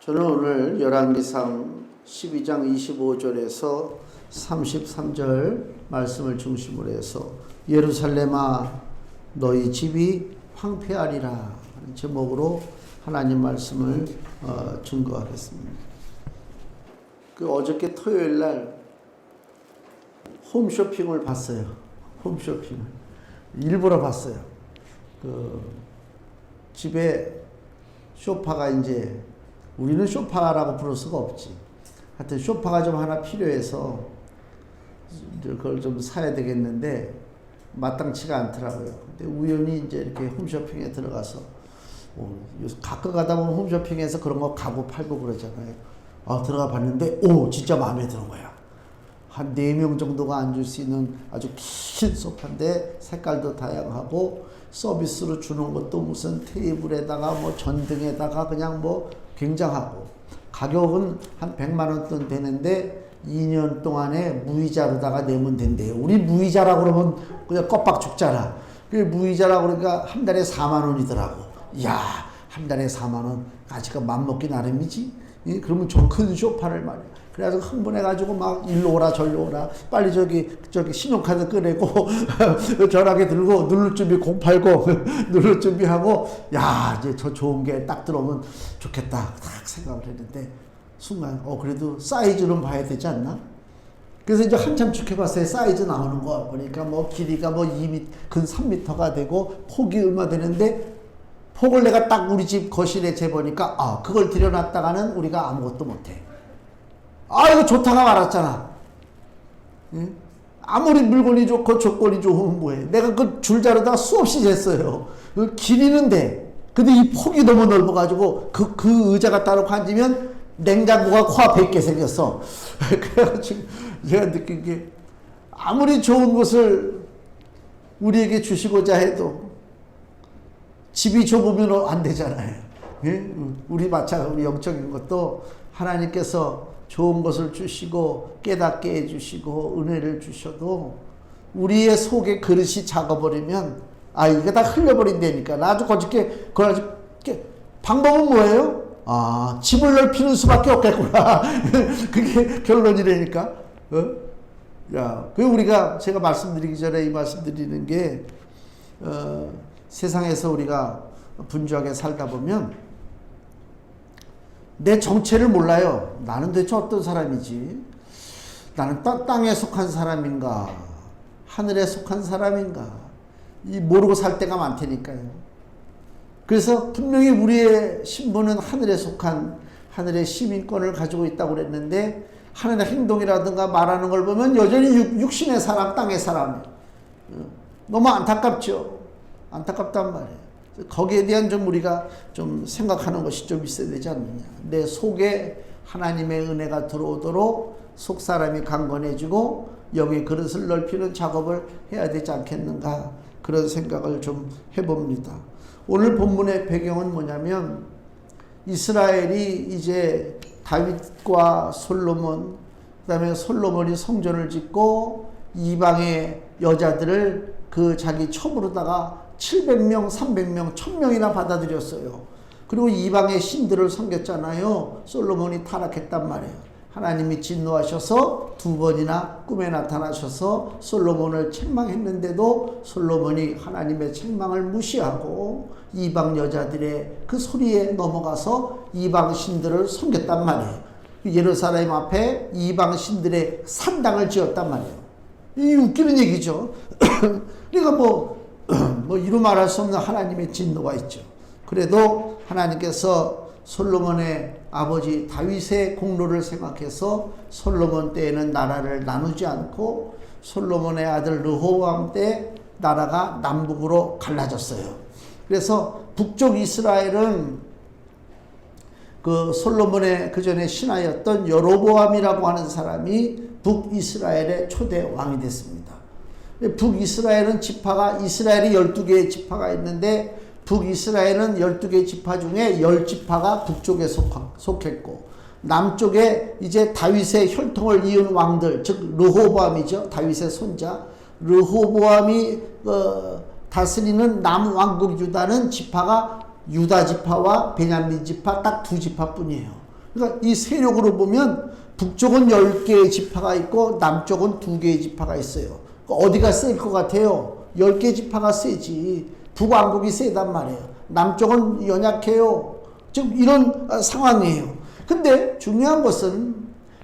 저는 오늘 열왕기상 12장 25절에서 33절 말씀을 중심으로 해서 예루살렘아 너희 집이 황폐하리라 하는 제목으로 하나님 말씀을 증거하겠습니다. 어저께 토요일 날 홈쇼핑을 봤어요. 홈쇼핑을 일부러 봤어요. 집에 소파가 이제 우리는 소파라고 부를 수가 없지. 하여튼 소파가 좀 하나 필요해서 그걸 좀 사야 되겠는데 마땅치가 않더라고요. 근데 우연히 이제 이렇게 홈쇼핑에 들어가서 가끔 가다 보면 홈쇼핑에서 그런 거 가구 팔고 그러잖아요. 들어가 봤는데 진짜 마음에 드는 거야. 한 4명 정도가 앉을 수 있는 아주 긴 소파인데 색깔도 다양하고 서비스로 주는 것도 무슨 테이블에다가 뭐 전등에다가 그냥 뭐 굉장하고 가격은 한 100만 원 돈 되는데 2년 동안에 무이자로다가 내면 된대요. 우리 무이자라고 그러면 그냥 껍박 죽잖아. 무이자라고 그러니까 한 달에 4만 원이더라고. 이야, 한 달에 4만 원. 아직 맘먹기 나름이지. 그러면 저 큰 소파를 말이야. 그래가지고 흥분해가지고 막 일로 오라 절로 오라 빨리 저기 신용카드 꺼내고 전화기 들고 누를 준비 080 누를 준비하고 야 이제 저 좋은 게 딱 들어오면 좋겠다 딱 생각을 했는데 순간 그래도 사이즈는 봐야 되지 않나? 그래서 이제 한참 지켜봤어요. 사이즈 나오는 거 보니까 뭐 길이가 뭐 2m 근 3m가 되고 폭이 얼마 되는데 폭을 내가 딱 우리 집 거실에 재보니까 그걸 들여놨다가는 우리가 아무것도 못해. 이거 좋다가 말았잖아. 응? 아무리 물건이 좋고 조건이 좋으면 뭐해. 내가 그 줄자로다가 수없이 쟀어요. 길이는 돼. 근데 이 폭이 너무 넓어가지고 그 의자가 따로 앉으면 냉장고가 코앞에 있게 생겼어. 그래가지고 제가 느낀 게 아무리 좋은 것을 우리에게 주시고자 해도 집이 좁으면 안 되잖아요. 예? 우리 영적인 것도 하나님께서 좋은 것을 주시고 깨닫게 해주시고 은혜를 주셔도 우리의 속에 그릇이 작아버리면 이게 다 흘려버린다니까. 아주 거짓게 방법은 뭐예요? 집을 넓히는 수밖에 없겠구나. 그게 결론이라니까. 그 우리가 제가 말씀드리기 전에 이 말씀드리는 게 세상에서 우리가 분주하게 살다 보면 내 정체를 몰라요. 나는 대체 어떤 사람이지? 나는 땅에 속한 사람인가? 하늘에 속한 사람인가? 모르고 살 때가 많다니까요. 그래서 분명히 우리의 신분은 하늘에 속한 하늘의 시민권을 가지고 있다고 그랬는데 하늘의 행동이라든가 말하는 걸 보면 여전히 육신의 사람, 땅의 사람. 너무 안타깝죠. 안타깝단 말이에요. 거기에 대한 좀 우리가 좀 생각하는 것이 좀 있어야 되지 않느냐. 내 속에 하나님의 은혜가 들어오도록 속 사람이 강건해지고 영의 그릇을 넓히는 작업을 해야 되지 않겠는가. 그런 생각을 좀 해봅니다. 오늘 본문의 배경은 뭐냐면 이스라엘이 이제 다윗과 솔로몬, 그 다음에 솔로몬이 성전을 짓고 이방의 여자들을 자기 첩으로다가 700명, 300명, 1000명이나 받아들였어요. 그리고 이방의 신들을 섬겼잖아요. 솔로몬이 타락했단 말이에요. 하나님이 진노하셔서 2번이나 꿈에 나타나셔서 솔로몬을 책망했는데도 솔로몬이 하나님의 책망을 무시하고 이방 여자들의 그 소리에 넘어가서 이방 신들을 섬겼단 말이에요. 예루살렘 앞에 이방 신들의 산당을 지었단 말이에요. 이 웃기는 얘기죠. 그러니까 뭐 이루 말할 수 없는 하나님의 진노가 있죠. 그래도 하나님께서 솔로몬의 아버지 다윗의 공로를 생각해서 솔로몬 때에는 나라를 나누지 않고 솔로몬의 아들 르호보암 때 나라가 남북으로 갈라졌어요. 그래서 북쪽 이스라엘은 솔로몬의 그 전에 신하였던 여로보암이라고 하는 사람이 북이스라엘의 초대 왕이 됐습니다. 북이스라엘은 지파가 이스라엘이 12개의 지파가 있는데 북이스라엘은 12개의 지파 중에 10지파가 북쪽에 속했고 남쪽에 이제 다윗의 혈통을 이은 왕들 즉 르호보암이죠. 다윗의 손자 르호보암이 다스리는 남왕국 유다는 지파가 유다 지파와 베냐민 지파 딱 2지파뿐이에요. 그러니까 이 세력으로 보면 북쪽은 10개의 지파가 있고 남쪽은 2개의 지파가 있어요. 어디가 셀 것 같아요? 10개 지파가 세지. 북왕국이 세단 말이에요. 남쪽은 연약해요. 지금 이런 상황이에요. 근데 중요한 것은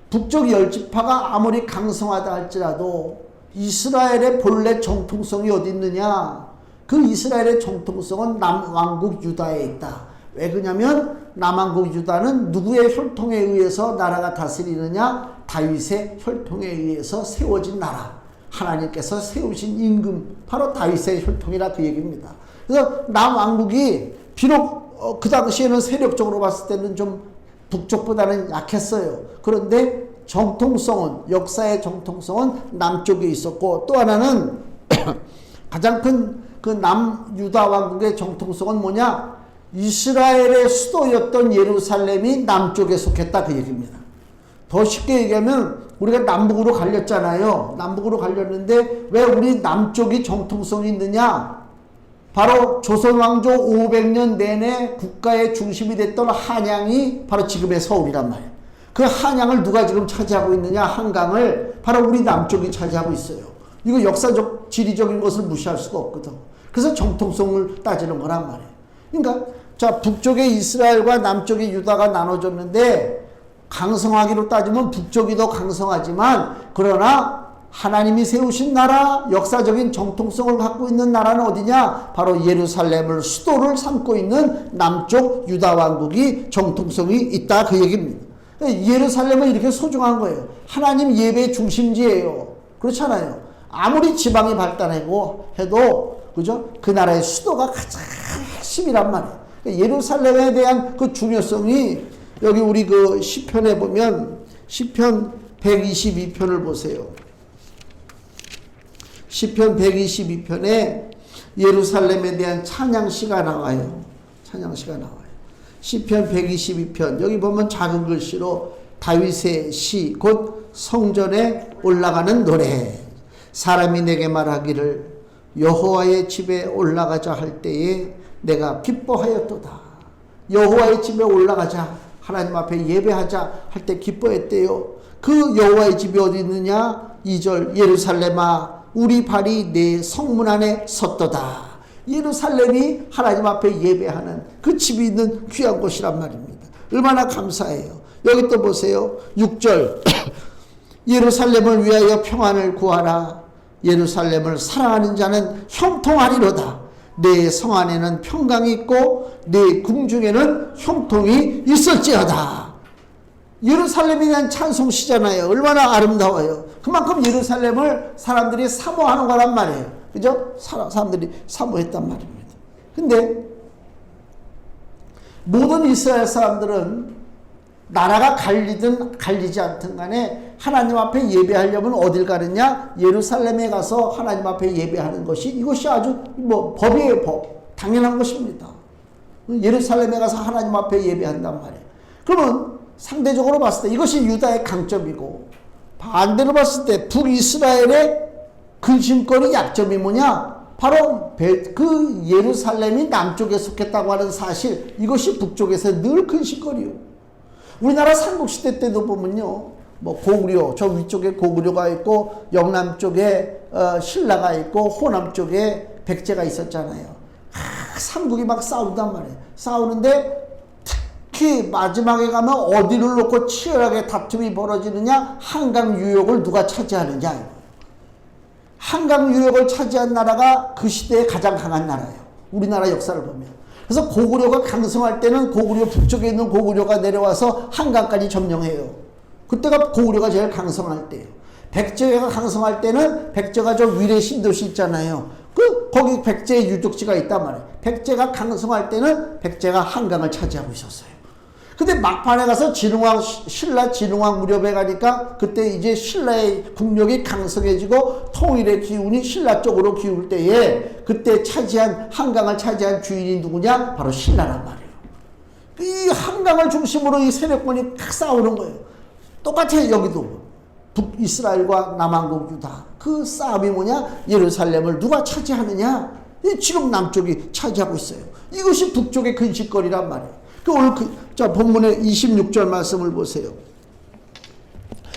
북쪽 10지파가 아무리 강성하다 할지라도 이스라엘의 본래 정통성이 어디 있느냐? 그 이스라엘의 정통성은 남왕국 유다에 있다. 왜 그러냐면 남왕국 유다는 누구의 혈통에 의해서 나라가 다스리느냐? 다윗의 혈통에 의해서 세워진 나라. 하나님께서 세우신 임금, 바로 다윗의 혈통이라 그 얘기입니다. 그래서 남왕국이 비록 그 당시에는 세력적으로 봤을 때는 좀 북쪽보다는 약했어요. 그런데 정통성은, 역사의 정통성은 남쪽에 있었고, 또 하나는 가장 큰 그 남유다 왕국의 정통성은 뭐냐? 이스라엘의 수도였던 예루살렘이 남쪽에 속했다 그 얘기입니다. 더 쉽게 얘기하면 우리가 남북으로 갈렸잖아요. 남북으로 갈렸는데 왜 우리 남쪽이 정통성이 있느냐? 바로 조선 왕조 500년 내내 국가의 중심이 됐던 한양이 바로 지금의 서울이란 말이에요. 그 한양을 누가 지금 차지하고 있느냐? 한강을 바로 우리 남쪽이 차지하고 있어요. 이거 역사적, 지리적인 것을 무시할 수가 없거든. 그래서 정통성을 따지는 거란 말이에요. 그러니까 자, 북쪽의 이스라엘과 남쪽의 유다가 나눠졌는데 강성하기로 따지면 북쪽이 더 강성하지만, 그러나 하나님이 세우신 나라, 역사적인 정통성을 갖고 있는 나라는 어디냐? 바로 예루살렘을 수도를 삼고 있는 남쪽 유다 왕국이 정통성이 있다 그 얘기입니다. 예루살렘은 이렇게 소중한 거예요. 하나님 예배의 중심지예요. 그렇잖아요. 아무리 지방이 발달하고 해도 그죠? 그 나라의 수도가 가장 핵심이란 말이에요. 예루살렘에 대한 그 중요성이 여기 우리 그 시편에 보면 시편 122편을 보세요. 시편 122편에 예루살렘에 대한 찬양시가 나와요. 찬양시가 나와요. 시편 122편 여기 보면 작은 글씨로 다윗의 시 곧 성전에 올라가는 노래. 사람이 내게 말하기를 여호와의 집에 올라가자 할 때에 내가 기뻐하였도다. 여호와의 집에 올라가자, 하나님 앞에 예배하자 할 때 기뻐했대요. 그 여호와의 집이 어디 있느냐? 2절 예루살렘아 우리 발이 내 성문 안에 섰도다. 예루살렘이 하나님 앞에 예배하는 그 집이 있는 귀한 곳이란 말입니다. 얼마나 감사해요. 여기 또 보세요. 6절 예루살렘을 위하여 평안을 구하라. 예루살렘을 사랑하는 자는 형통하리로다. 내 성 안에는 평강이 있고 내 궁중에는 형통이 있을지어다. 예루살렘에 대한 찬송시잖아요. 얼마나 아름다워요. 그만큼 예루살렘을 사람들이 사모하는 거란 말이에요. 그죠? 사람들이 사모했단 말입니다. 근데 모든 이스라엘 사람들은 나라가 갈리든 갈리지 않든 간에 하나님 앞에 예배하려면 어딜 가느냐? 예루살렘에 가서 하나님 앞에 예배하는 것이, 이것이 아주 법이에요. 법. 당연한 것입니다. 예루살렘에 가서 하나님 앞에 예배한단 말이에요. 그러면 상대적으로 봤을 때 이것이 유다의 강점이고, 반대로 봤을 때 북이스라엘의 근심거리 약점이 뭐냐? 바로 그 예루살렘이 남쪽에 속했다고 하는 사실, 이것이 북쪽에서 늘 근심거리요. 우리나라 삼국시대 때도 보면요, 고구려, 저 위쪽에 고구려가 있고 영남 쪽에 신라가 있고 호남 쪽에 백제가 있었잖아요. 삼국이 막 싸운단 말이에요. 싸우는데 특히 마지막에 가면 어디를 놓고 치열하게 다툼이 벌어지느냐? 한강 유역을 누가 차지하느냐. 한강 유역을 차지한 나라가 그 시대에 가장 강한 나라예요. 우리나라 역사를 보면. 그래서 고구려가 강성할 때는 고구려 북쪽에 있는 고구려가 내려와서 한강까지 점령해요. 그때가 고구려가 제일 강성할 때예요. 백제가 강성할 때는 백제가 저 위례 신도시 있잖아요. 거기 백제의 유적지가 있단 말이에요. 백제가 강성할 때는 백제가 한강을 차지하고 있었어요. 근데 막판에 가서 신라 진흥왕 무렵에 가니까 그때 이제 신라의 국력이 강성해지고 통일의 기운이 신라 쪽으로 기울 때에 그때 한강을 차지한 주인이 누구냐? 바로 신라란 말이에요. 이 한강을 중심으로 이 세력권이 탁 싸우는 거예요. 똑같아요. 여기도 북이스라엘과 남왕국 유다. 그 싸움이 뭐냐? 예루살렘을 누가 차지하느냐? 지금 남쪽이 차지하고 있어요. 이것이 북쪽의 근심거리란 말이에요. 오늘 자, 본문의 26절 말씀을 보세요.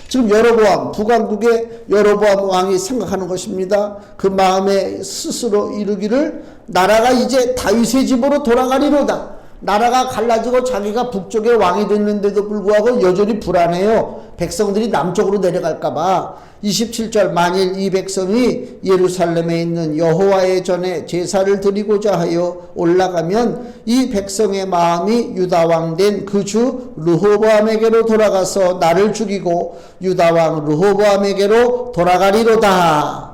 지금 여로보암, 북왕국의 여로보암 왕이 생각하는 것입니다. 그 마음에 스스로 이르기를 나라가 이제 다윗의 집으로 돌아가리로다. 나라가 갈라지고 자기가 북쪽에 왕이 됐는데도 불구하고 여전히 불안해요. 백성들이 남쪽으로 내려갈까봐. 27절 만일 이 백성이 예루살렘에 있는 여호와의 전에 제사를 드리고자 하여 올라가면 이 백성의 마음이 유다왕 된 그 주 르호보암에게로 돌아가서 나를 죽이고 유다왕 르호보암에게로 돌아가리로다.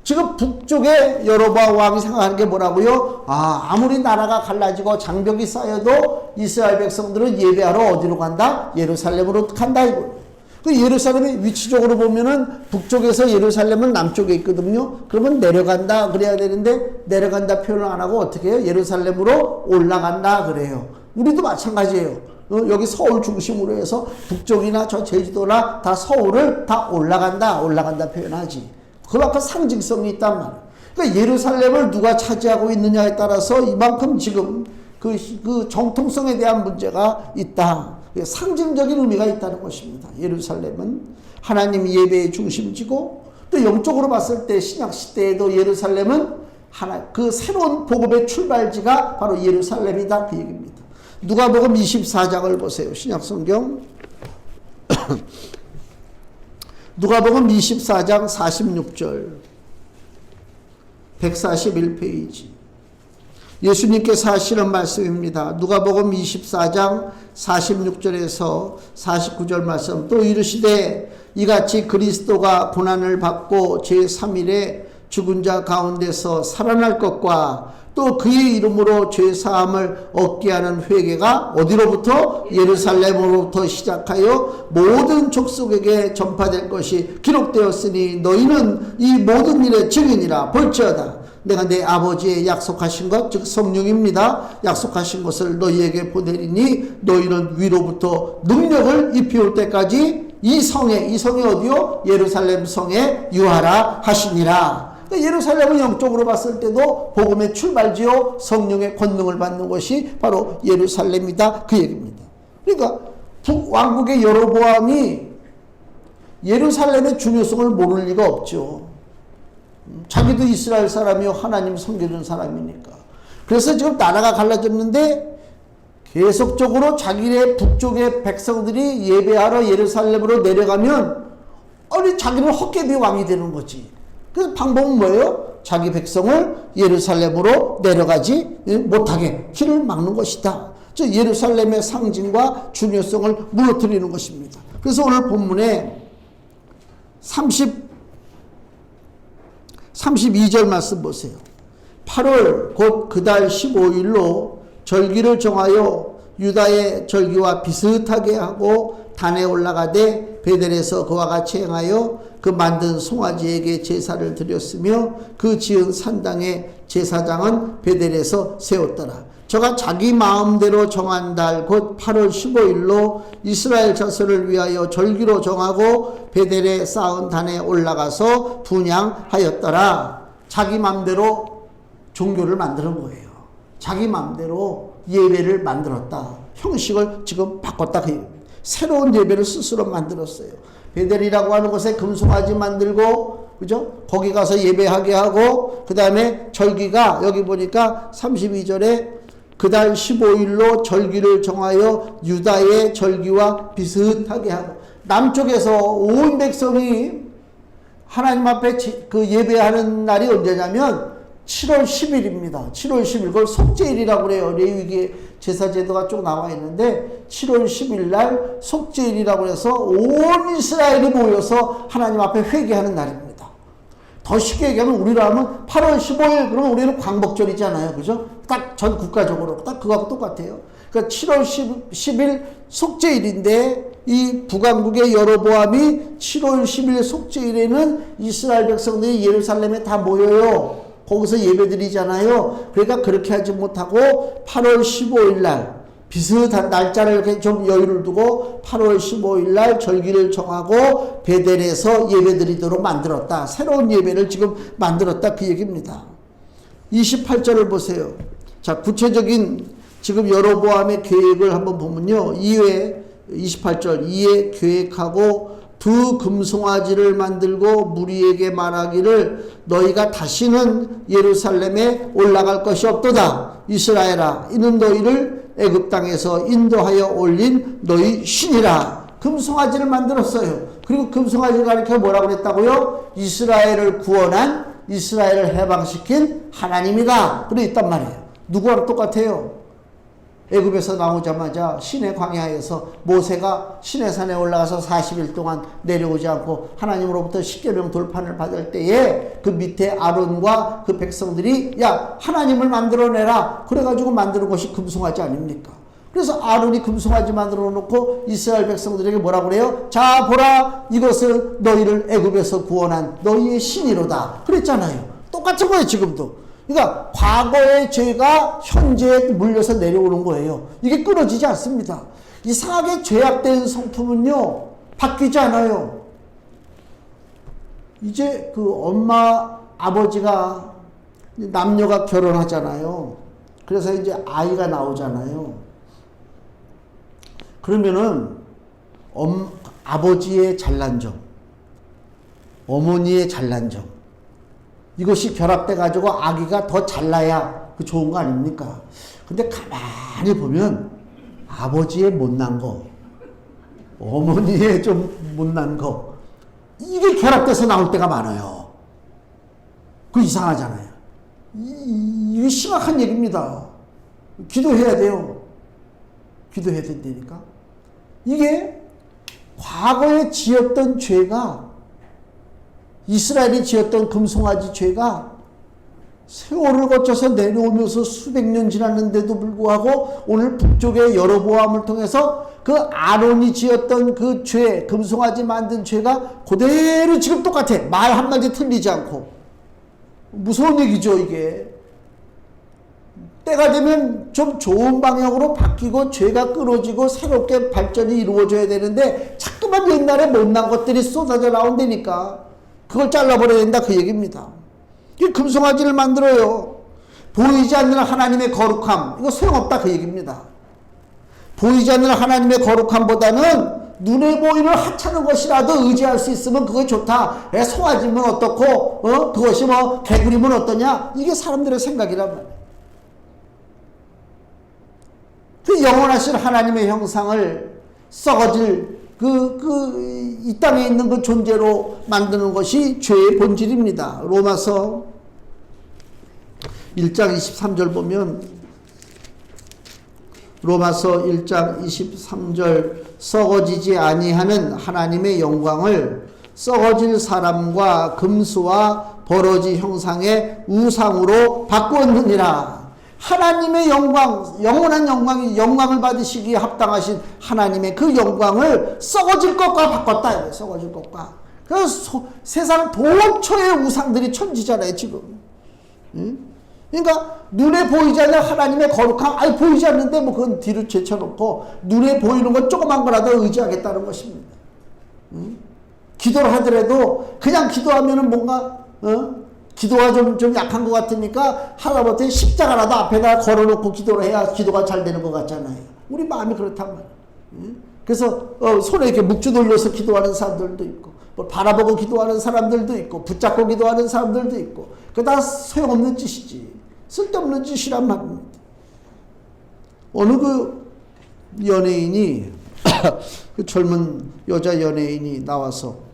지금 북쪽에 여로보암 왕이 생각하는 게 뭐라고요? 아무리 나라가 갈라지고 장벽이 쌓여도 이스라엘 백성들은 예배하러 어디로 간다? 예루살렘으로 간다 이거. 그 예루살렘의 위치적으로 보면은 북쪽에서 예루살렘은 남쪽에 있거든요. 그러면 내려간다 그래야 되는데 내려간다 표현을 안 하고 어떻게 해요? 예루살렘으로 올라간다 그래요. 우리도 마찬가지예요. 여기 서울 중심으로 해서 북쪽이나 저 제주도나 다 서울을 다 올라간다 표현하지. 그만큼 상징성이 있단 말이에요. 그러니까 예루살렘을 누가 차지하고 있느냐에 따라서 이만큼 지금 그 정통성에 대한 문제가 있다. 상징적인 의미가 있다는 것입니다. 예루살렘은 하나님 예배의 중심지고 또 영적으로 봤을 때 신약 시대에도 예루살렘은 그 새로운 복음의 출발지가 바로 예루살렘이다 그 얘기입니다. 누가복음 24장을 보세요. 신약 성경 누가복음 24장 46절 141페이지 예수님께서 하시는 말씀입니다. 누가복음 24장 46절에서 49절 말씀 또 이르시되 이같이 그리스도가 고난을 받고 제3일에 죽은 자 가운데서 살아날 것과 또 그의 이름으로 죄사함을 얻게 하는 회개가 어디로부터? 예루살렘으로부터 시작하여 모든 족속에게 전파될 것이 기록되었으니 너희는 이 모든 일의 증인이라. 볼지어다 내가 내 아버지의 약속하신 것 즉 성령입니다. 약속하신 것을 너희에게 보내리니 너희는 위로부터 능력을 입히올 때까지 이 성이 어디요? 예루살렘 성에 유하라 하시니라. 예루살렘은 영적으로 봤을 때도 복음의 출발지요 성령의 권능을 받는 것이 바로 예루살렘이다 그 얘기입니다. 그러니까 북왕국의 여로보암이 예루살렘의 중요성을 모를 리가 없죠. 자기도 이스라엘 사람이요 하나님 섬기는 사람이니까. 그래서 지금 나라가 갈라졌는데 계속적으로 자기네 북쪽의 백성들이 예배하러 예루살렘으로 내려가면 자기는 헛개비 왕이 되는 거지. 그래서 방법은 뭐예요? 자기 백성을 예루살렘으로 내려가지 못하게 길을 막는 것이다. 즉 예루살렘의 상징과 중요성을 무너뜨리는 것입니다. 그래서 오늘 본문에 32절 말씀 보세요. 8월 곧 그 달 15일로 절기를 정하여 유다의 절기와 비슷하게 하고 단에 올라가되 베델에서 그와 같이 행하여 그 만든 송아지에게 제사를 드렸으며 그 지은 산당의 제사장은 베델에서 세웠더라. 저가 자기 마음대로 정한 달 곧 8월 15일로 이스라엘 자손을 위하여 절기로 정하고 베델에 쌓은 단에 올라가서 분향하였더라. 자기 마음대로 종교를 만드는 거예요. 자기 마음대로 예배를 만들었다. 형식을 지금 바꿨다. 새로운 예배를 스스로 만들었어요. 베델이라고 하는 곳에 금송아지 만들고, 그죠? 거기 가서 예배하게 하고, 그 다음에 절기가, 여기 보니까 32절에 그 달 15일로 절기를 정하여 유다의 절기와 비슷하게 하고, 남쪽에서 온 백성이 하나님 앞에 그 예배하는 날이 언제냐면 7월 10일입니다. 7월 10일. 그걸 속죄일이라고 그래요. 레위기에 제사제도가 쭉 나와 있는데 7월 10일 날 속죄일이라고 해서 온 이스라엘이 모여서 하나님 앞에 회개하는 날입니다. 더 쉽게 얘기하면 우리로 하면 8월 15일 그러면 우리는 광복절이잖아요. 그죠? 딱 전 국가적으로 딱 그거하고 똑같아요. 그러니까 7월 10일 속죄일인데 이 북왕국의 여로보암이 7월 10일 속죄일에는 이스라엘 백성들이 예루살렘에 다 모여요. 거기서 예배드리잖아요. 그러니까 그렇게 하지 못하고 8월 15일 날 비슷한 날짜를 이렇게 좀 여유를 두고 8월 15일 날 절기를 정하고 베델에서 예배드리도록 만들었다. 새로운 예배를 지금 만들었다 그 얘기입니다. 28절을 보세요. 자, 구체적인 지금 여로보암의 계획을 한번 보면요. 2회 28절 2회 계획하고 두 금송아지를 만들고 무리에게 말하기를 너희가 다시는 예루살렘에 올라갈 것이 없도다. 이스라엘아 이는 너희를 애굽 땅에서 인도하여 올린 너희 신이라. 금송아지를 만들었어요. 그리고 금송아지를 가리켜 뭐라고 그랬다고요? 이스라엘을 구원한 이스라엘을 해방시킨 하나님이다. 그래 있단 말이에요. 누구랑 똑같아요? 애굽에서 나오자마자 시내 광야에서 모세가 시내산에 올라가서 40일 동안 내려오지 않고 하나님으로부터 십계명 돌판을 받을 때에 그 밑에 아론과 그 백성들이 야 하나님을 만들어내라 그래가지고 만드는 것이 금송아지 아닙니까? 그래서 아론이 금송아지 만들어 놓고 이스라엘 백성들에게 뭐라고 그래요? 자 보라 이것은 너희를 애굽에서 구원한 너희의 신이로다 그랬잖아요. 똑같은 거예요 지금도. 그러니까 과거의 죄가 현재에 물려서 내려오는 거예요. 이게 끊어지지 않습니다. 이상하게 죄악된 성품은요 바뀌지 않아요. 이제 그 엄마 아버지가 남녀가 결혼하잖아요. 그래서 이제 아이가 나오잖아요. 그러면은 아버지의 잘난 점, 어머니의 잘난 점 이것이 결합돼 가지고 아기가 더 잘나야 그 좋은 거 아닙니까? 근데 가만히 보면 아버지의 못난 거, 어머니의 좀 못난 거 이게 결합돼서 나올 때가 많아요. 그 이상하잖아요. 이게 심각한 얘기입니다. 기도해야 돼요. 기도해야 된다니까. 이게 과거에 지었던 죄가 이스라엘이 지었던 금송아지 죄가 세월을 거쳐서 내려오면서 수백 년 지났는데도 불구하고 오늘 북쪽의 여로보암을 통해서 그 아론이 지었던 그 죄, 금송아지 만든 죄가 그대로 지금 똑같아. 말 한마디 틀리지 않고. 무서운 얘기죠 이게. 때가 되면 좀 좋은 방향으로 바뀌고 죄가 끊어지고 새롭게 발전이 이루어져야 되는데 자꾸만 옛날에 못난 것들이 쏟아져 나온다니까. 그걸 잘라버려야 된다 그 얘기입니다. 이 금송아지를 만들어요. 보이지 않는 하나님의 거룩함 이거 소용없다 그 얘기입니다. 보이지 않는 하나님의 거룩함보다는 눈에 보이는 하찮은 것이라도 의지할 수 있으면 그거 좋다. 송아지면 어떻고 그것이 뭐 개구리면 어떠냐 이게 사람들의 생각이란 말이에요. 그 영원하신 하나님의 형상을 썩어질 이 땅에 있는 그 존재로 만드는 것이 죄의 본질입니다. 로마서 1장 23절 보면 로마서 1장 23절 썩어지지 아니하는 하나님의 영광을 썩어질 사람과 금수와 버러지 형상의 우상으로 바꾸었느니라. 하나님의 영광, 영원한 영광을 받으시기에 합당하신 하나님의 그 영광을 썩어질 것과 바꿨다. 썩어질 것과. 그래서 세상 도처의 우상들이 천지잖아요, 지금. 그러니까 눈에 보이지 않는 하나님의 거룩함, 보이지 않는데 뭐 그건 뒤로 제쳐놓고 눈에 보이는 건 조그만 거라도 의지하겠다는 것입니다. 기도를 하더라도 그냥 기도하면은 뭔가 기도가 좀 약한 것 같으니까 하다못해 십자가라도 앞에다 걸어놓고 기도를 해야 기도가 잘 되는 것 같잖아요. 우리 마음이 그렇단 말이에요. 그래서 손에 이렇게 묵주 돌려서 기도하는 사람들도 있고 뭐 바라보고 기도하는 사람들도 있고 붙잡고 기도하는 사람들도 있고 그거 다 소용없는 짓이지. 쓸데없는 짓이란 말입니다. 어느 그 연예인이 그 젊은 여자 연예인이 나와서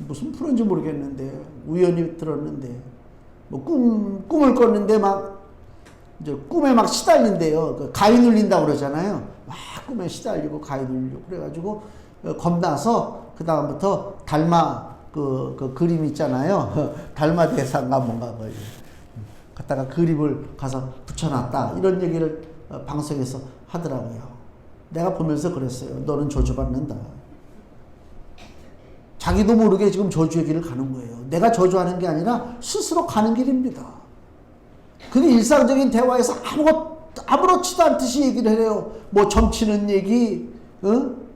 무슨 프로인지 모르겠는데 우연히 들었는데 뭐 꿈을 꿨는데 막 이제 꿈에 막 시달린대요. 그 가위 눌린다고 그러잖아요. 막 꿈에 시달리고 가위 눌리고 그래가지고 겁나서 그 다음부터 달마 그 그림 있잖아요. 달마 대사인가 뭔가 뭐 갖다가 그림을 가서 붙여놨다 이런 얘기를 방송에서 하더라고요. 내가 보면서 그랬어요. 너는 저주받는다. 자기도 모르게 지금 저주의 길을 가는 거예요. 내가 저주하는 게 아니라 스스로 가는 길입니다. 그게 일상적인 대화에서 아무렇지도 않듯이 얘기를 해요. 뭐 점치는 얘기,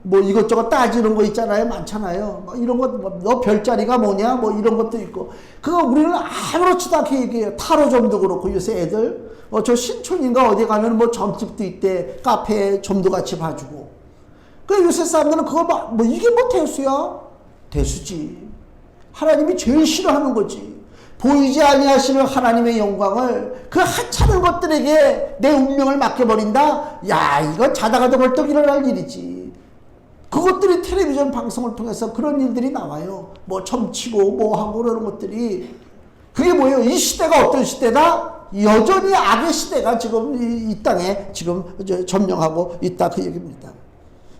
뭐 이것저것 따지는 거 있잖아요. 많잖아요. 뭐 이런 것, 너 별자리가 뭐냐? 뭐 이런 것도 있고. 그거 우리는 아무렇지도 않게 얘기해요. 타로점도 그렇고 요새 애들. 저 신촌인가 어디 가면 뭐 점집도 있대. 카페에 점도 같이 봐주고. 그 요새 사람들은 그걸 뭐 이게 뭐 대수야? 대수지. 하나님이 제일 싫어하는 거지. 보이지 아니하시는 하나님의 영광을 그 하찮은 것들에게 내 운명을 맡겨버린다? 야, 이거 자다가도 벌떡 일어날 일이지. 그것들이 텔레비전 방송을 통해서 그런 일들이 나와요. 뭐 점치고 뭐 하고 그러는 것들이. 그게 뭐예요? 이 시대가 어떤 시대다? 여전히 악의 시대가 지금 이 땅에 지금 점령하고 있다, 그 얘기입니다.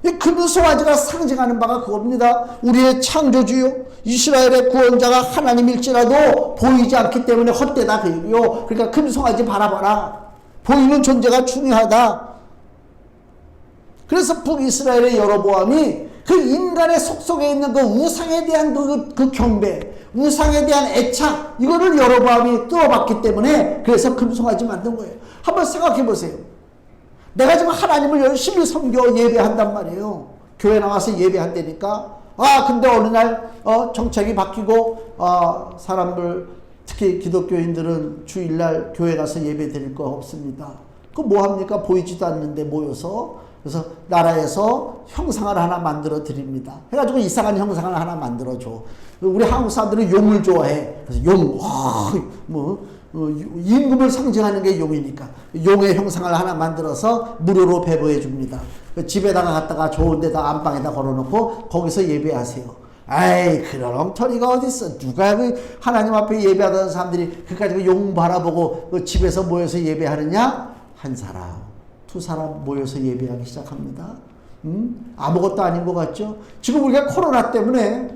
이 금송아지가 상징하는 바가 그겁니다. 우리의 창조주요 이스라엘의 구원자가 하나님일지라도 보이지 않기 때문에 헛되다, 그 얘기요. 그러니까 금송아지 바라봐라. 보이는 존재가 중요하다. 그래서 북이스라엘의 여로보암이 그 인간의 속속에 있는 그 우상에 대한 그 경배, 우상에 대한 애착, 이거를 여로보암이 뚫어봤기 때문에 그래서 금송아지 만든 거예요. 한번 생각해 보세요. 내가 지금 하나님을 열심히 섬겨 예배한단 말이에요. 교회 나와서 예배한다니까. 근데 어느 날 정책이 바뀌고 사람들, 특히 기독교인들은 주일날 교회 가서 예배 드릴 거 없습니다. 그 뭐 합니까? 보이지도 않는데 모여서. 그래서 나라에서 형상을 하나 만들어 드립니다. 해가지고 이상한 형상을 하나 만들어 줘. 우리 한국 사람들은 용을 좋아해. 그래서 용, 임금을 상징하는 게 용이니까 용의 형상을 하나 만들어서 무료로 배부해 줍니다. 집에다가 갖다가 좋은 데다 안방에다 걸어놓고 거기서 예배하세요. 아이, 그런 엉터리가 어딨어. 누가 그 하나님 앞에 예배하던 사람들이 그까지 용 바라보고 그 집에서 모여서 예배하느냐? 한 사람, 두 사람 모여서 예배하기 시작합니다. 아무것도 아닌 것 같죠? 지금 우리가 코로나 때문에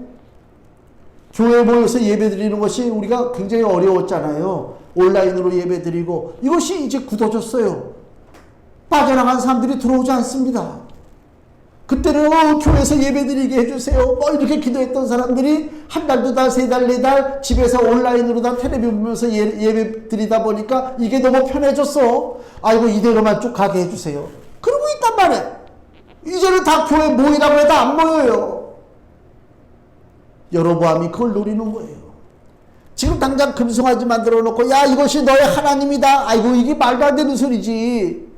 교회에 모여서 예배 드리는 것이 우리가 굉장히 어려웠잖아요. 온라인으로 예배 드리고 이것이 이제 굳어졌어요. 빠져나간 사람들이 들어오지 않습니다. 그때는 교회에서 예배 드리게 해주세요. 뭐 이렇게 기도했던 사람들이 한 달, 두 달, 세 달, 네 달 집에서 온라인으로 다 텔레비 보면서 예배 드리다 보니까 이게 너무 편해졌어. 아이고, 이대로만 쭉 가게 해주세요. 그러고 있단 말이에요. 이제는 다 교회 모이라고 해도 안 모여요. 여로보암이 그걸 노리는 거예요. 지금 당장 금송아지 만들어 놓고 야, 이것이 너의 하나님이다. 아이고, 이게 말도 안 되는 소리지.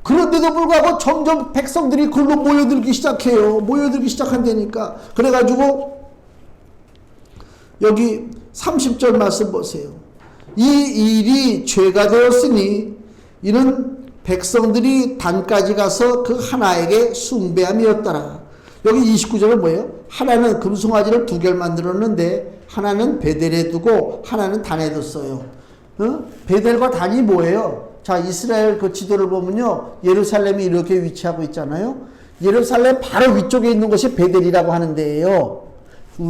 그런데도 불구하고 점점 백성들이 그걸로 모여들기 시작해요. 모여들기 시작한다니까. 그래가지고 여기 30절 말씀 보세요. 이 일이 죄가 되었으니 이는 백성들이 단까지 가서 그 하나에게 숭배함이었더라. 여기 29절은 뭐예요? 하나는 금송아지를 두 개를 만들었는데 하나는 베델에 두고 하나는 단에 뒀어요. 베델과 단이 뭐예요? 자, 이스라엘 그 지도를 보면요, 예루살렘이 이렇게 위치하고 있잖아요. 예루살렘 바로 위쪽에 있는 것이 베델이라고 하는 데예요.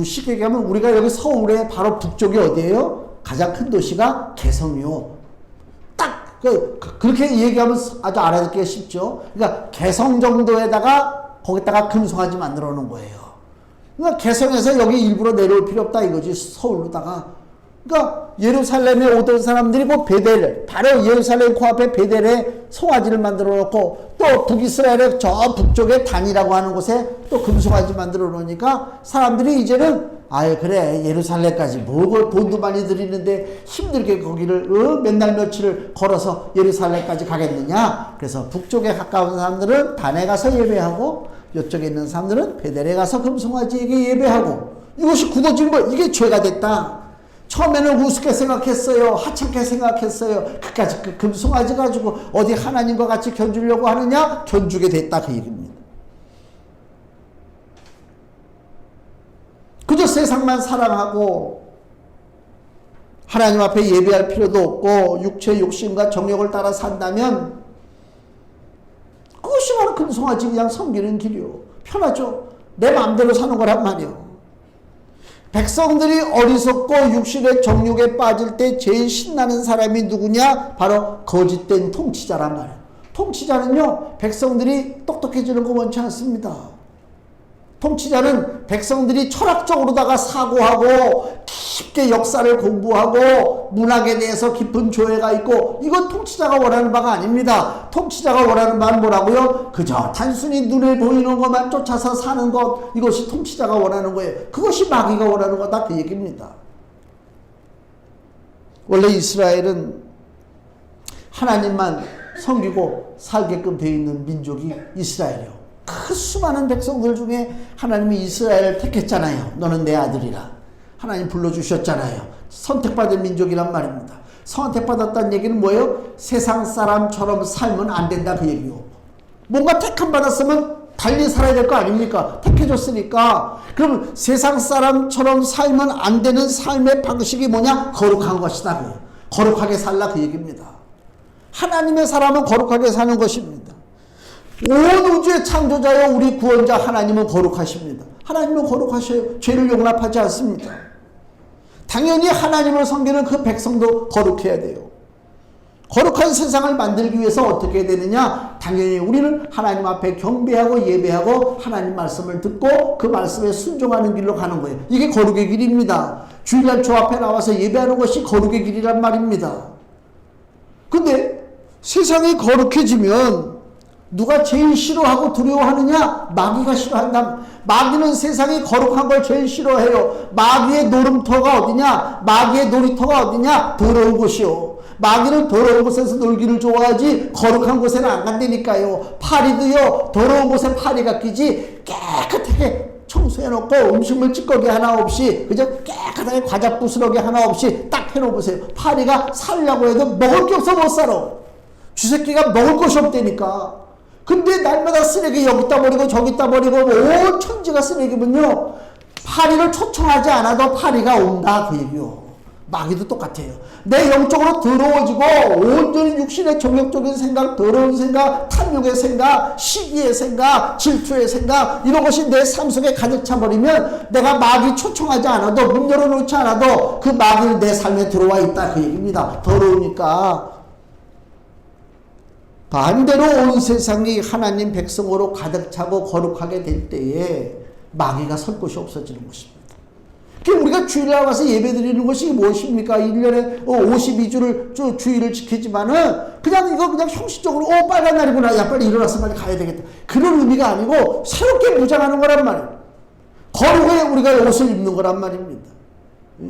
쉽게 얘기하면 우리가 여기 서울의 바로 북쪽이 어디예요? 가장 큰 도시가 개성이요. 딱 그렇게 얘기하면 아주 알아듣기가 쉽죠. 그러니까 개성 정도에다가 거기다가 금송아지 만들어 놓은 거예요. 그러니까 개성에서 여기 일부러 내려올 필요 없다 이거지, 서울로다가. 그러니까 예루살렘에 오던 사람들이 그 베델, 바로 예루살렘 코앞에 베델에 송아지를 만들어 놓고 또 북이스라엘의 저 북쪽에 단이라고 하는 곳에 또 금송아지 만들어 놓으니까 사람들이 이제는 아예 그래, 예루살렘까지 뭐 돈도 많이 들이는데 힘들게 거기를 맨날 며칠을 걸어서 예루살렘까지 가겠느냐. 그래서 북쪽에 가까운 사람들은 단에 가서 예배하고 이쪽에 있는 사람들은 베델에 가서 금송아지에게 예배하고, 이것이 굳어진 거, 이게 죄가 됐다. 처음에는 우습게 생각했어요. 하찮게 생각했어요. 그까지 그 금송아지 가지고 어디 하나님과 같이 견주려고 하느냐? 견주게 됐다, 그 얘기입니다. 그저 세상만 사랑하고 하나님 앞에 예배할 필요도 없고 육체의 욕심과 정욕을 따라 산다면 그것이 바로 금송아지 그냥 섬기는 길이요. 편하죠. 내 마음대로 사는 거란 말이요. 백성들이 어리석고 육신의 정욕에 빠질 때 제일 신나는 사람이 누구냐? 바로 거짓된 통치자란 말이에요. 통치자는요, 백성들이 똑똑해지는 거 원치 않습니다. 통치자는 백성들이 철학적으로다가 사고하고 깊게 역사를 공부하고 문학에 대해서 깊은 조예가 있고, 이건 통치자가 원하는 바가 아닙니다. 통치자가 원하는 바는 뭐라고요? 그저 단순히 눈에 보이는 것만 쫓아서 사는 것, 이것이 통치자가 원하는 거예요. 그것이 마귀가 원하는 거다, 그 얘기입니다. 원래 이스라엘은 하나님만 섬기고 살게끔 되어 있는 민족이 이스라엘이요. 그 수많은 백성들 중에 하나님이 이스라엘을 택했잖아요. 너는 내 아들이라. 하나님 불러주셨잖아요. 선택받은 민족이란 말입니다. 선택받았다는 얘기는 뭐예요? 세상 사람처럼 살면 안 된다, 그 얘기요. 뭔가 택함 받았으면 달리 살아야 될 거 아닙니까? 택해줬으니까. 그럼 세상 사람처럼 살면 안 되는 삶의 방식이 뭐냐? 거룩한 것이다, 그예요. 거룩하게 살라, 그 얘기입니다. 하나님의 사람은 거룩하게 사는 것입니다. 온 우주의 창조자여 우리 구원자 하나님은 거룩하십니다. 하나님은 거룩하셔요. 죄를 용납하지 않습니다. 당연히 하나님을 섬기는 그 백성도 거룩해야 돼요. 거룩한 세상을 만들기 위해서 어떻게 해야 되느냐? 당연히 우리는 하나님 앞에 경배하고 예배하고 하나님 말씀을 듣고 그 말씀에 순종하는 길로 가는 거예요. 이게 거룩의 길입니다. 주일날 주 앞에 나와서 예배하는 것이 거룩의 길이란 말입니다. 근데 세상이 거룩해지면 누가 제일 싫어하고 두려워하느냐? 마귀가 싫어한다. 마귀는 세상이 거룩한 걸 제일 싫어해요. 마귀의 노름터가 어디냐? 마귀의 놀이터가 어디냐? 더러운 곳이요. 마귀는 더러운 곳에서 놀기를 좋아하지 거룩한 곳에는 안 간다니까요. 파리도요, 더러운 곳에 파리가 끼지 깨끗하게 청소해놓고 음식물 찌꺼기 하나 없이 그저 깨끗하게 과자 부스러기 하나 없이 딱 해놓으세요. 파리가 살려고 해도 먹을 게 없어 못 살아. 쥐새끼가 먹을 것이 없다니까. 근데 날마다 쓰레기 여기다 버리고 저기다 버리고 온 천지가 쓰레기면요, 파리를 초청하지 않아도 파리가 온다, 그 얘기요. 마귀도 똑같아요. 내 영적으로 더러워지고 온전히 육신의 정욕적인 생각, 더러운 생각, 탐욕의 생각, 시기의 생각, 질투의 생각, 이런 것이 내 삶 속에 가득 차버리면 내가 마귀 초청하지 않아도, 문 열어놓지 않아도 그 마귀는 내 삶에 들어와 있다, 그 얘기입니다. 더러우니까. 반대로 온 세상이 하나님 백성으로 가득 차고 거룩하게 될 때에 마귀가 설 곳이 없어지는 것입니다. 우리가 주일날 와서 예배 드리는 것이 무엇입니까? 1년에 52주를 주일을 지키지만은 그냥 이거 그냥 형식적으로 빨간 날이구나, 야 빨리 일어나서 빨리 가야 되겠다, 그런 의미가 아니고 새롭게 무장하는 거란 말이에요. 거룩에 우리가 옷을 입는 거란 말입니다.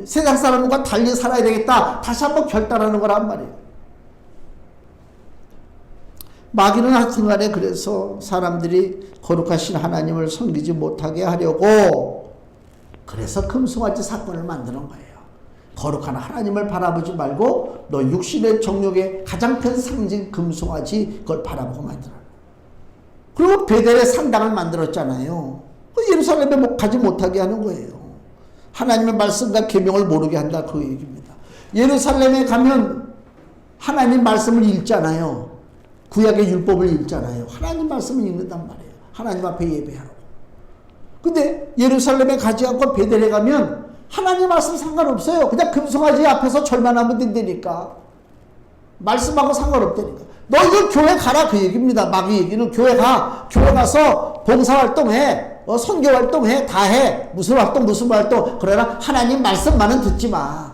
세상 사람과 달리 살아야 되겠다, 다시 한번 결단하는 거란 말이에요. 마귀는 하여튼간에 그래서 사람들이 거룩하신 하나님을 섬기지 못하게 하려고 그래서 금송아지 사건을 만드는 거예요. 거룩한 하나님을 바라보지 말고 너 육신의 정욕의 가장 큰 상징 금송아지 그걸 바라보고 만들어. 그리고 베델에 산당을 만들었잖아요. 예루살렘에 가지 못하게 하는 거예요. 하나님의 말씀과 계명을 모르게 한다, 그 얘기입니다. 예루살렘에 가면 하나님 말씀을 읽잖아요. 구약의 율법을 읽잖아요. 하나님 말씀을 읽는단 말이에요. 하나님 앞에 예배하라고. 근데 예루살렘에 가지 않고 베델에 가면 하나님 말씀 상관없어요. 그냥 금송아지 앞에서 절만 하면 된다니까. 말씀하고 상관없다니까. 너희들 교회 가라, 그 얘기입니다. 마귀 얘기는 교회 가. 교회 가서 봉사활동해. 선교활동해. 다 해. 무슨 활동. 그러나 하나님 말씀만은 듣지 마.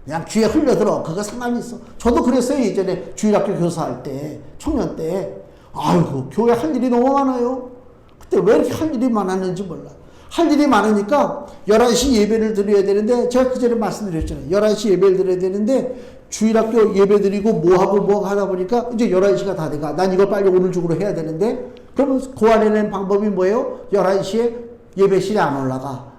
그냥 귀에 흘려들어. 그거 상관이 있어. 저도 그랬어요. 예전에 주일학교 교사할 때, 청년 때. 아이고, 교회 할 일이 너무 많아요. 그때 왜 이렇게 할 일이 많았는지 몰라. 할 일이 많으니까 11시 예배를 드려야 되는데, 제가 그 전에 말씀드렸잖아요. 11시 예배를 드려야 되는데 주일학교 예배 드리고 뭐하고 하다 보니까 이제 11시가 다 돼가. 난 이걸 빨리 오늘 중으로 해야 되는데, 그러면 고안해낸 방법이 뭐예요? 11시에 예배실에 안 올라가.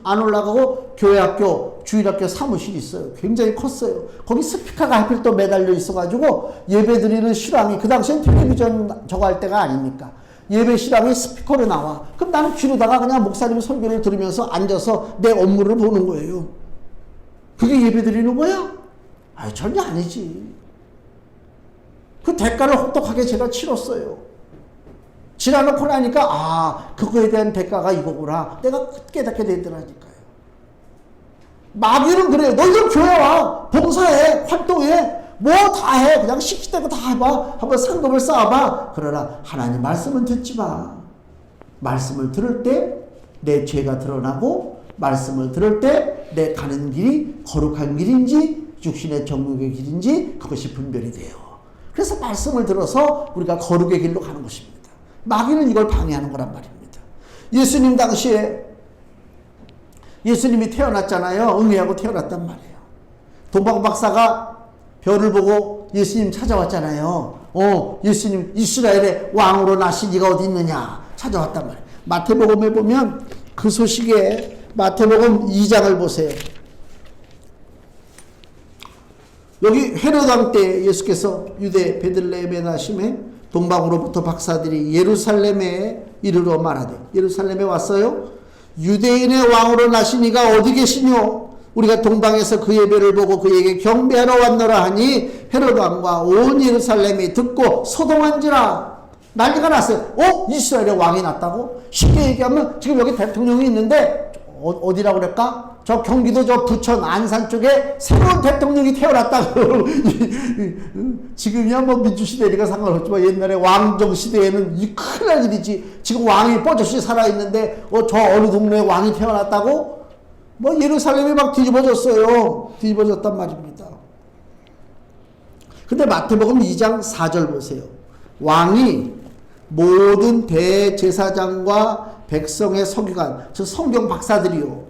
안 올라가고 교회 학교, 주일학교 사무실이 있어요. 굉장히 컸어요. 거기 스피커가 하필 또 매달려 있어가지고 예배 드리는 실황이, 그 당시엔 텔레비전 저거 할 때가 아니니까 예배 실황이 스피커로 나와. 그럼 나는 귀로다가 그냥 목사님 설교를 들으면서 앉아서 내 업무를 보는 거예요. 그게 예배 드리는 거야? 아니, 전혀 아니지. 그 대가를 혹독하게 제가 치렀어요. 지나놓고 나니까 그거에 대한 대가가 이거구나, 내가 깨닫게 되더라니까요. 마귀는 그래요. 너희들 교회 와, 봉사해, 활동해, 뭐 다 해, 그냥 시키대고 다 해봐, 한번 상급을 쌓아봐. 그러나 하나님 말씀은 듣지 마. 말씀을 들을 때 내 죄가 드러나고 말씀을 들을 때 내 가는 길이 거룩한 길인지 육신의 정욕의 길인지 그것이 분별이 돼요. 그래서 말씀을 들어서 우리가 거룩의 길로 가는 것입니다. 마귀는 이걸 방해하는 거란 말입니다. 예수님 당시에 예수님이 태어났잖아요. 응애하고 태어났단 말이에요. 동방 박사가 별을 보고 예수님 찾아왔잖아요. 예수님 이스라엘의 왕으로 나신 이가 어디 있느냐 찾아왔단 말이에요. 마태복음에 보면 그 소식에 마태복음 2장을 보세요. 여기 헤롯 왕 때 예수께서 유대 베들레헴에 나심에 동방으로부터 박사들이 예루살렘에 이르러 말하되 예루살렘에 왔어요. 유대인의 왕으로 나신 이가 어디 계시뇨? 우리가 동방에서 그의 배를 보고 그에게 경배하러 왔노라 하니 헤롯 왕과 온 예루살렘이 듣고 소동한지라. 난리가 났어요. 이스라엘의 왕이 났다고? 쉽게 얘기하면 지금 여기 대통령이 있는데 어디라고 그럴까? 저 경기도 저 부천 안산 쪽에 새로운 대통령이 태어났다고. 지금이야 뭐 민주시대니까 상관없지만 옛날에 왕정시대에는 이 큰일 날 일이지. 지금 왕이 뻗없이 살아있는데 저 어느 동네에 왕이 태어났다고? 뭐 예루살렘이 막 뒤집어졌어요. 뒤집어졌단 말입니다. 근데 마태복음 2장 4절 보세요. 왕이 모든 대제사장과 백성의 서기관, 저 성경 박사들이요.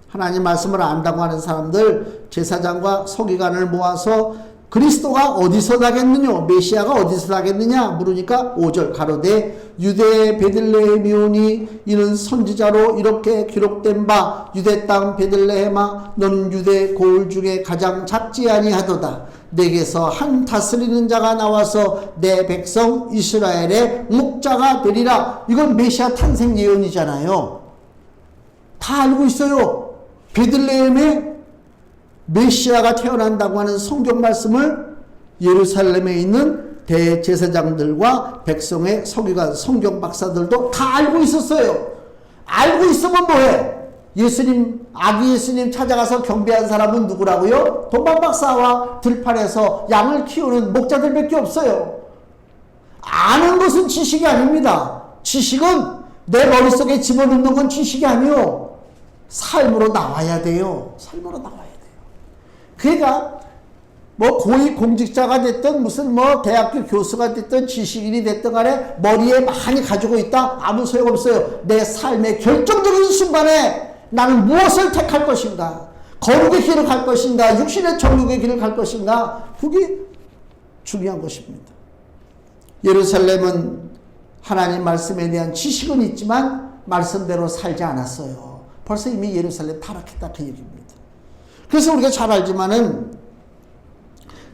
하나님 말씀을 안다고 하는 사람들, 제사장과 서기관을 모아서 그리스도가 어디서 나겠느냐, 메시아가 어디서 나겠느냐 물으니까 5절 가로되 유대 베들레헴이오니 이는 선지자로 이렇게 기록된 바 유대 땅 베들레헴아 너는 유대 고을 중에 가장 작지 아니하도다. 내게서 한 다스리는 자가 나와서 내 백성 이스라엘의 목자가 되리라. 이건 메시아 탄생 예언이잖아요. 다 알고 있어요. 베들레헴에 메시아가 태어난다고 하는 성경 말씀을 예루살렘에 있는 대제사장들과 백성의 서기관, 성경 박사들도 다 알고 있었어요. 알고 있으면 뭐해? 예수님, 아기 예수님 찾아가서 경배한 사람은 누구라고요? 동방 박사와 들판에서 양을 키우는 목자들밖에 없어요. 아는 것은 지식이 아닙니다. 지식은 내 머릿속에 집어넣는 건 지식이 아니요. 삶으로 나와야 돼요. 삶으로 나와야 돼요. 그러니까 뭐 고위 공직자가 됐든 무슨 뭐 대학교 교수가 됐든 지식인이 됐든 간에 머리에 많이 가지고 있다? 아무 소용없어요. 내 삶의 결정적인 순간에 나는 무엇을 택할 것인가? 거룩의 길을 갈 것인가? 육신의 정욕의 길을 갈 것인가? 그게 중요한 것입니다. 예루살렘은 하나님 말씀에 대한 지식은 있지만 말씀대로 살지 않았어요. 벌써 이미 예루살렘 타락했다 그 얘기입니다. 그래서 우리가 잘 알지만은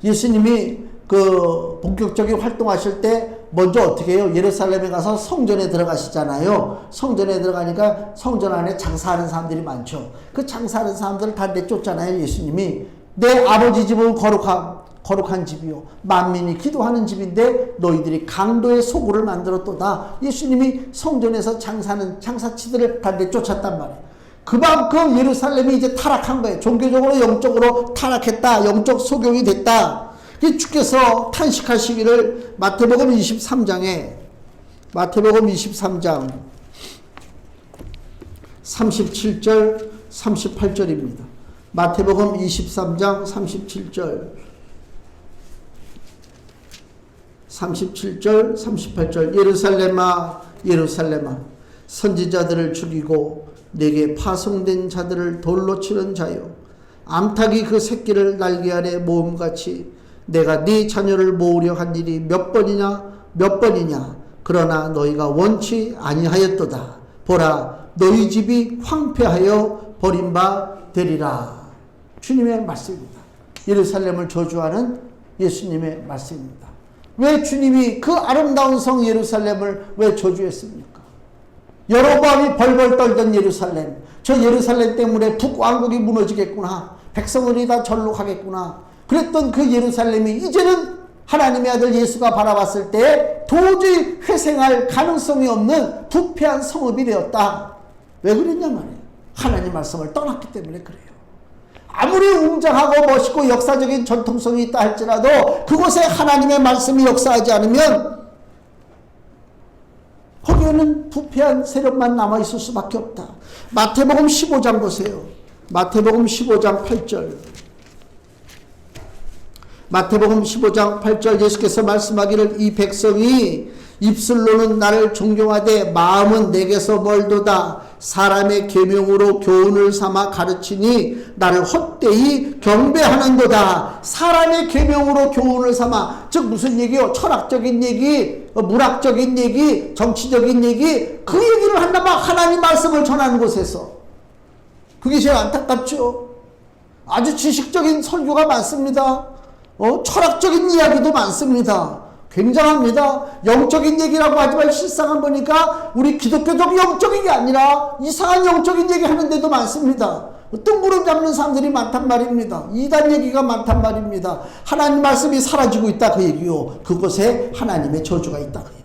예수님이 그 본격적인 활동하실 때 먼저 어떻게 해요? 예루살렘에 가서 성전에 들어가시잖아요. 성전에 들어가니까 성전 안에 장사하는 사람들이 많죠. 그 장사하는 사람들을 다 내쫓잖아요. 예수님이 내 아버지 집은 거룩한 집이요 만민이 기도하는 집인데 너희들이 강도의 소굴을 만들었도다. 예수님이 성전에서 장사하는 장사치들을 다 내쫓았단 말이에요. 그만큼 예루살렘이 이제 타락한 거예요. 종교적으로 영적으로 타락했다. 영적 소경이 됐다. 주께서 탄식하시기를 마태복음 23장 37절 38절입니다. 마태복음 23장 37절 38절 예루살렘아 예루살렘아 선지자들을 죽이고 내게 파송된 자들을 돌로 치는 자요 암탉이 그 새끼를 날개 아래 모음같이 내가 네 자녀를 모으려 한 일이 몇 번이냐 그러나 너희가 원치 아니하였도다. 보라 너희 집이 황폐하여 버림바 되리라. 주님의 말씀입니다. 예루살렘을 저주하는 예수님의 말씀입니다. 왜 주님이 그 아름다운 성 예루살렘을 왜 저주했습니까? 여로보암이 벌벌 떨던 예루살렘, 저 예루살렘 때문에 북왕국이 무너지겠구나, 백성들이 다 절로 가겠구나 그랬던 그 예루살렘이 이제는 하나님의 아들 예수가 바라봤을 때 도저히 회생할 가능성이 없는 부패한 성읍이 되었다. 왜 그랬냐 말이에요. 하나님 말씀을 떠났기 때문에 그래요. 아무리 웅장하고 멋있고 역사적인 전통성이 있다 할지라도 그곳에 하나님의 말씀이 역사하지 않으면 거기에는 부패한 세력만 남아있을 수밖에 없다. 마태복음 15장 보세요. 마태복음 15장 8절. 마태복음 15장 8절 예수께서 말씀하기를 이 백성이 입술로는 나를 존경하되 마음은 내게서 멀도다. 사람의 계명으로 교훈을 삼아 가르치니 나를 헛되이 경배하는도다. 사람의 계명으로 교훈을 삼아, 즉 무슨 얘기요? 철학적인 얘기, 문학적인 얘기, 정치적인 얘기, 그 얘기를 한다면 하나님 말씀을 전하는 곳에서. 그게 제일 안타깝죠. 아주 지식적인 설교가 많습니다. 철학적인 이야기도 많습니다. 굉장합니다. 영적인 얘기라고 하지만 실상은 보니까 우리 기독교적 영적인 게 아니라 이상한 영적인 얘기 하는 데도 많습니다. 뜬구름 잡는 사람들이 많단 말입니다. 이단 얘기가 많단 말입니다. 하나님 말씀이 사라지고 있다 그 얘기요. 그곳에 하나님의 저주가 있다 그 얘기.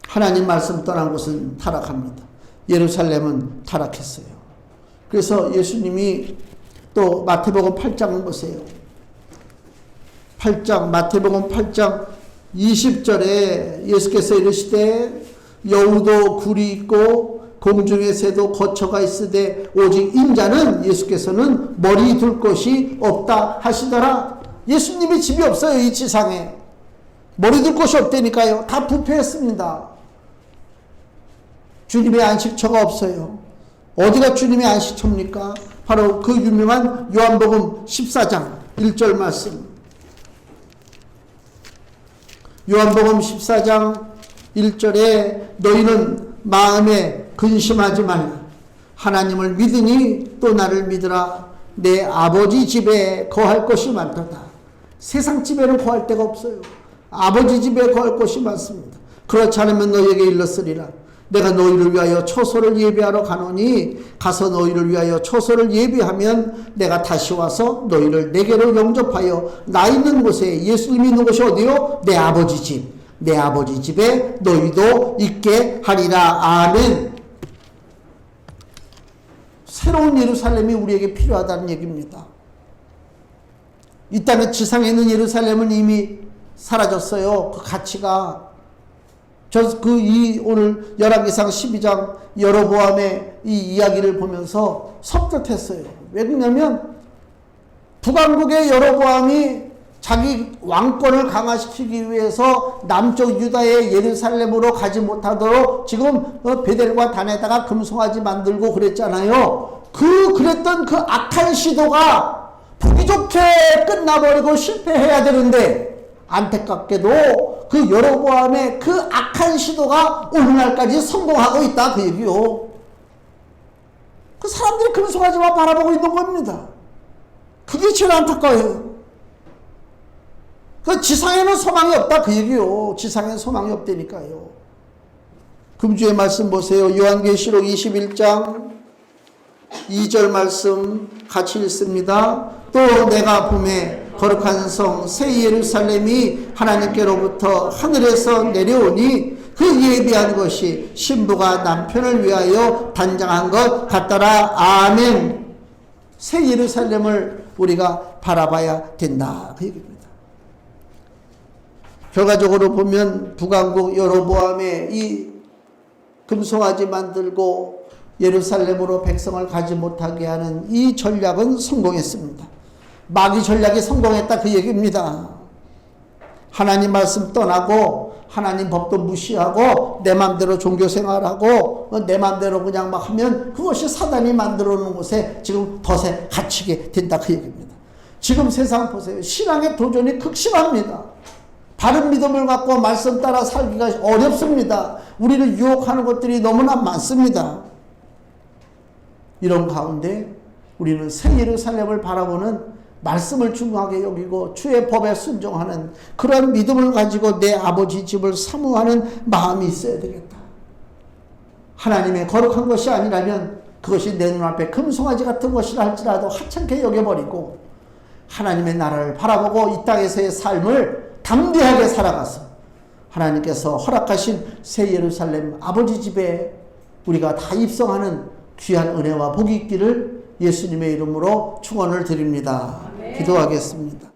하나님 말씀 떠난 곳은 타락합니다. 예루살렘은 타락했어요. 그래서 예수님이 또 마태복음 8장을 보세요. 8장, 마태복음 8장 20절에 예수께서 이르시되 여우도 굴이 있고 공중의 새도 거처가 있으되 오직 인자는 예수께서는 머리 둘 곳이 없다 하시더라. 예수님이 집이 없어요. 이 지상에 머리 둘 곳이 없다니까요. 다 부패했습니다. 주님의 안식처가 없어요. 어디가 주님의 안식처입니까? 바로 그 유명한 요한복음 14장 1절 말씀. 요한복음 14장 1절에 너희는 마음에 근심하지 말라. 하나님을 믿으니 또 나를 믿으라. 내 아버지 집에 거할 것이 많도다. 세상 집에는 거할 데가 없어요. 아버지 집에 거할 것이 많습니다. 그렇지 않으면 너희에게 일렀으리라. 내가 너희를 위하여 처소를 예비하러 가노니 가서 너희를 위하여 처소를 예비하면 내가 다시 와서 너희를 내게로 영접하여 나 있는 곳에, 예수님이 있는 곳이 어디요? 내 아버지 집. 내 아버지 집에 너희도 있게 하리라. 아멘. 새로운 예루살렘이 우리에게 필요하다는 얘기입니다. 이 땅의 지상에 있는 예루살렘은 이미 사라졌어요. 그 가치가. 오늘 열왕기상 12장 여로보암의 이 이야기를 보면서 섭득했어요. 왜 그러냐면 북왕국의 여로보암이 자기 왕권을 강화시키기 위해서 남쪽 유다의 예루살렘으로 가지 못하도록 지금 베델과 단에다가 금송아지 만들고 그랬잖아요. 그랬던 그 악한 시도가 보기 좋게 끝나버리고 실패해야 되는데 안타깝게도 그 여로보암의 그 악한 시도가 오늘날까지 성공하고 있다 그 얘기요. 그 사람들이 금송아지만 바라보고 있는 겁니다. 그게 제일 안타까워요. 그 지상에는 소망이 없다 그 얘기요. 지상에는 소망이 없다니까요. 금주의 말씀 보세요. 요한계시록 21장 2절 말씀 같이 읽습니다. 또 내가 봄에 거룩한 성 새 예루살렘이 하나님께로부터 하늘에서 내려오니 그 예비한 것이 신부가 남편을 위하여 단장한 것 같더라. 아멘. 새 예루살렘을 우리가 바라봐야 된다 그 얘기입니다. 결과적으로 보면 북왕국 여로보암의 이 금송아지 만들고 예루살렘으로 백성을 가지 못하게 하는 이 전략은 성공했습니다. 마귀 전략이 성공했다 그 얘기입니다. 하나님 말씀 떠나고 하나님 법도 무시하고 내 맘대로 종교생활하고 내 맘대로 그냥 막 하면 그것이 사단이 만들어 놓은 곳에 지금 덫에 갇히게 된다 그 얘기입니다. 지금 세상 보세요. 신앙의 도전이 극심합니다. 바른 믿음을 갖고 말씀 따라 살기가 어렵습니다. 우리를 유혹하는 것들이 너무나 많습니다. 이런 가운데 우리는 새 예루살렘을 바라보는 말씀을 중요하게 여기고 주의 법에 순종하는 그런 믿음을 가지고 내 아버지 집을 사모하는 마음이 있어야 되겠다. 하나님의 거룩한 것이 아니라면 그것이 내 눈앞에 금송아지 같은 것이라 할지라도 하찮게 여겨버리고 하나님의 나라를 바라보고 이 땅에서의 삶을 담대하게 살아가서 하나님께서 허락하신 새 예루살렘 아버지 집에 우리가 다 입성하는 귀한 은혜와 복이 있기를 예수님의 이름으로 축원을 드립니다. 기도하겠습니다.